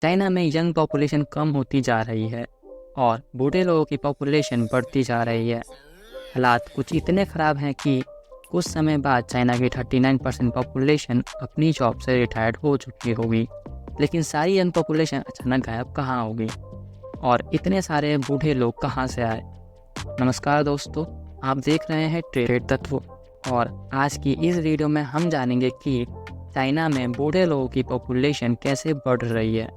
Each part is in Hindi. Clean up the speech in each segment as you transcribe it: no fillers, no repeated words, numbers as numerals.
चाइना में यंग पॉपुलेशन कम होती जा रही है और बूढ़े लोगों की पॉपुलेशन बढ़ती जा रही है। हालात कुछ इतने ख़राब हैं कि कुछ समय बाद चाइना की 39% पॉपुलेशन अपनी जॉब से रिटायर्ड हो चुकी होगी। लेकिन सारी यंग पॉपुलेशन अचानक गायब कहाँ होगी और इतने सारे बूढ़े लोग कहाँ से आए। नमस्कार दोस्तों, आप देख रहे हैं ट्रेड तत्व और आज की इस वीडियो में हम जानेंगे कि चाइना में बूढ़े लोगों की पॉपुलेशन कैसे बढ़ रही है।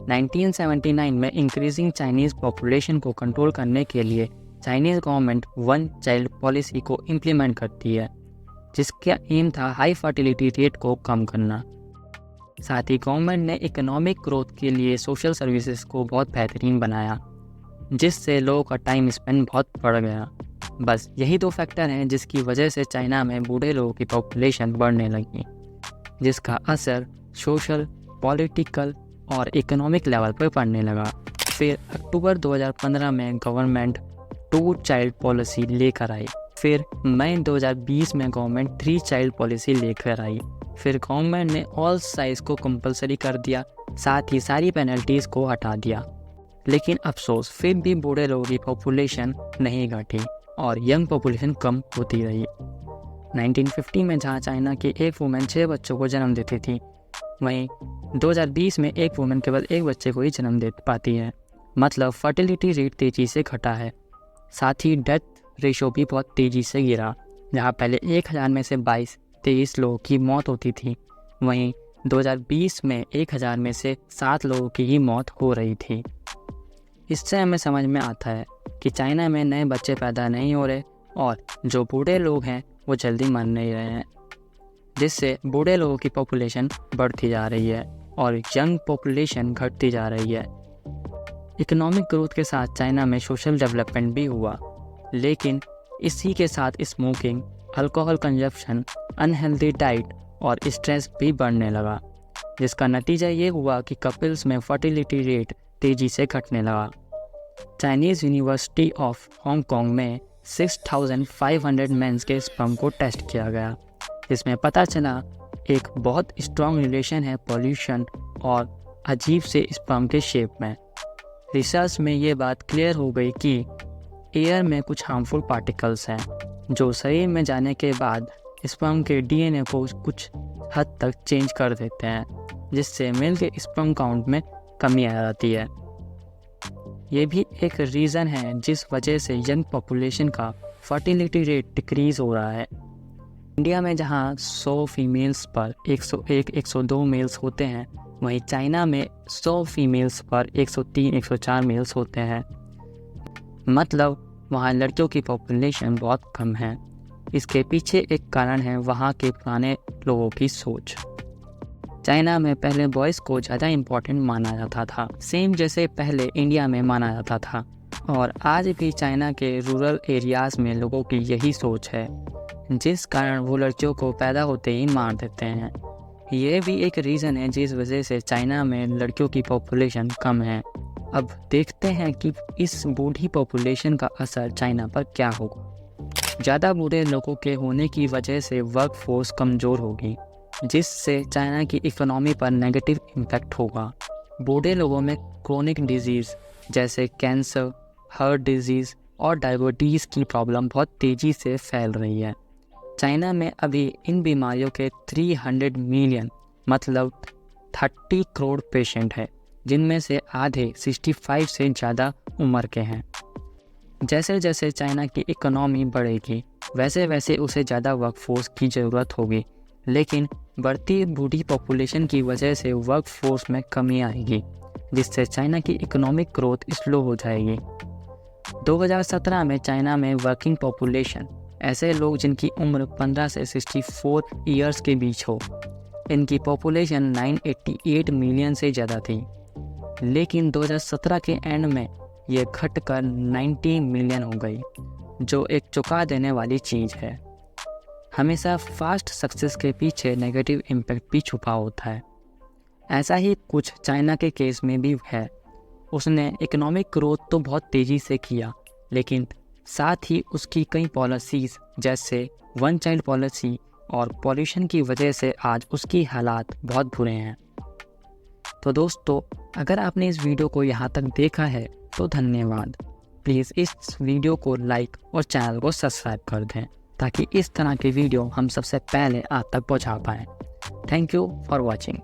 1979 में इंक्रीजिंग चाइनीज़ पॉपुलेशन को कंट्रोल करने के लिए Chinese government one child policy को इम्प्लीमेंट करती है, जिसका एम था हाई फर्टिलिटी रेट को कम करना। साथ ही गवर्नमेंट ने इकोनॉमिक ग्रोथ के लिए सोशल सर्विसेज को बहुत बेहतरीन बनाया, जिससे लोगों का टाइम स्पेंड बहुत बढ़ गया। बस यही दो फैक्टर हैं जिसकी वजह से चाइना में बूढ़े लोगों की पॉपुलेशन बढ़ने लगी, जिसका असर सोशल, पॉलिटिकल और इकोनॉमिक लेवल पर पड़ने लगा। फिर अक्टूबर 2015 में गवर्नमेंट 2 चाइल्ड पॉलिसी लेकर आई। फिर मई 2020 में गवर्नमेंट 3 चाइल्ड पॉलिसी लेकर आई। फिर गवर्नमेंट ने ऑल साइज को कंपलसरी कर दिया, साथ ही सारी पेनल्टीज़ को हटा दिया। लेकिन अफसोस फिर भी बूढ़े लोगों की पॉपुलेशन नहीं घटी और यंग पॉपुलेशन कम होती रही। 1950 में जहां चाइना की एक वुमेन 6 बच्चों को जन्म देती थी, वहीं 2020 में एक वुमेन केवल एक बच्चे को ही जन्म दे पाती है। मतलब फर्टिलिटी रेट तेज़ी से घटा है। साथ ही डेथ रेशो भी बहुत तेज़ी से गिरा। जहां पहले 1000 में से 22-23 लोगों की मौत होती थी, वहीं 2020 में 1000 में से 7 लोगों की ही मौत हो रही थी। इससे हमें समझ में आता है कि चाइना में नए बच्चे पैदा नहीं हो रहे और जो बूढ़े लोग हैं वो जल्दी मर नहीं रहे हैं, जिससे बूढ़े लोगों की पॉपुलेशन बढ़ती जा रही है और यंग पॉपुलेशन घटती जा रही है। इकोनॉमिक ग्रोथ के साथ चाइना में सोशल डेवलपमेंट भी हुआ, लेकिन इसी के साथ smoking, alcohol consumption, unhealthy diet और स्ट्रेस भी बढ़ने लगा, जिसका नतीजा ये हुआ कि कपल्स में फर्टिलिटी रेट तेज़ी से घटने लगा। चाइनीज़ यूनिवर्सिटी ऑफ हांगकांग में 6500 मेंस के स्पर्म को टेस्ट किया गया, जिसमें पता चला एक बहुत स्ट्रॉन्ग रिलेशन है पॉल्यूशन और अजीब से स्पर्म के शेप में। रिसर्च में ये बात क्लियर हो गई कि एयर में कुछ हार्मफुल पार्टिकल्स हैं जो शरीर में जाने के बाद स्पर्म के डीएनए को कुछ हद तक चेंज कर देते हैं, जिससे मेल के स्पर्म काउंट में कमी आ जाती है। ये भी एक रीज़न है जिस वजह से यंग पॉपुलेशन का फर्टिलिटी रेट डिक्रीज़ हो रहा है। इंडिया में जहां 100 फीमेल्स पर 101-102 मेल्स होते हैं, वहीं चाइना में 100 फीमेल्स पर 103-104 मेल्स होते हैं। मतलब वहां लड़कियों की पॉपुलेशन बहुत कम है। इसके पीछे एक कारण है वहां के पुराने लोगों की सोच। चाइना में पहले बॉयज़ को ज़्यादा इम्पोर्टेंट माना जाता था, सेम जैसे पहले इंडिया में माना जाता था। और आज भी चाइना के रूरल एरियाज़ में लोगों की यही सोच है, जिस कारण वो लड़कियों को पैदा होते ही मार देते हैं। ये भी एक रीज़न है जिस वजह से चाइना में लड़कियों की पॉपुलेशन कम है। अब देखते हैं कि इस बूढ़ी पॉपुलेशन का असर चाइना पर क्या होगा। ज़्यादा बूढ़े लोगों के होने की वजह से वर्क फोर्स कमज़ोर होगी, जिससे चाइना की इकोनॉमी पर नेगेटिव इम्पैक्ट होगा। बूढ़े लोगों में क्रोनिक डिजीज़ जैसे कैंसर, हार्ट डिजीज़ और डायबिटीज़ की प्रॉब्लम बहुत तेज़ी से फैल रही है। चाइना में अभी इन बीमारियों के 300 मिलियन मतलब 30 करोड़ पेशेंट हैं, जिनमें से आधे 65 से ज़्यादा उम्र के हैं। जैसे जैसे चाइना की इकोनॉमी बढ़ेगी, वैसे वैसे उसे ज़्यादा वर्कफोर्स की ज़रूरत होगी, लेकिन बढ़ती बूढ़ी पॉपुलेशन की वजह से वर्कफोर्स में कमी आएगी, जिससे चाइना की इकोनॉमिक ग्रोथ स्लो हो जाएगी। 2017 में चाइना में वर्किंग पॉपुलेशन, ऐसे लोग जिनकी उम्र 15 से 64 ईयर्स के बीच हो, इनकी पॉपुलेशन 988 मिलियन से ज़्यादा थी। लेकिन 2017 के एंड में ये घटकर 90 मिलियन हो गई, जो एक चौंका देने वाली चीज़ है। हमेशा फास्ट सक्सेस के पीछे नेगेटिव इम्पैक्ट भी छुपा होता है। ऐसा ही कुछ चाइना के केस में भी है। उसने इकोनॉमिक ग्रोथ तो बहुत तेज़ी से किया, लेकिन साथ ही उसकी कई पॉलिसीज़ जैसे वन चाइल्ड पॉलिसी और पॉल्यूशन की वजह से आज उसकी हालात बहुत बुरे हैं। तो दोस्तों, अगर आपने इस वीडियो को यहाँ तक देखा है तो धन्यवाद। प्लीज़ इस वीडियो को लाइक और चैनल को सब्सक्राइब कर दें ताकि इस तरह के वीडियो हम सबसे पहले आप तक पहुँचा पाएँ। Thank you for watching.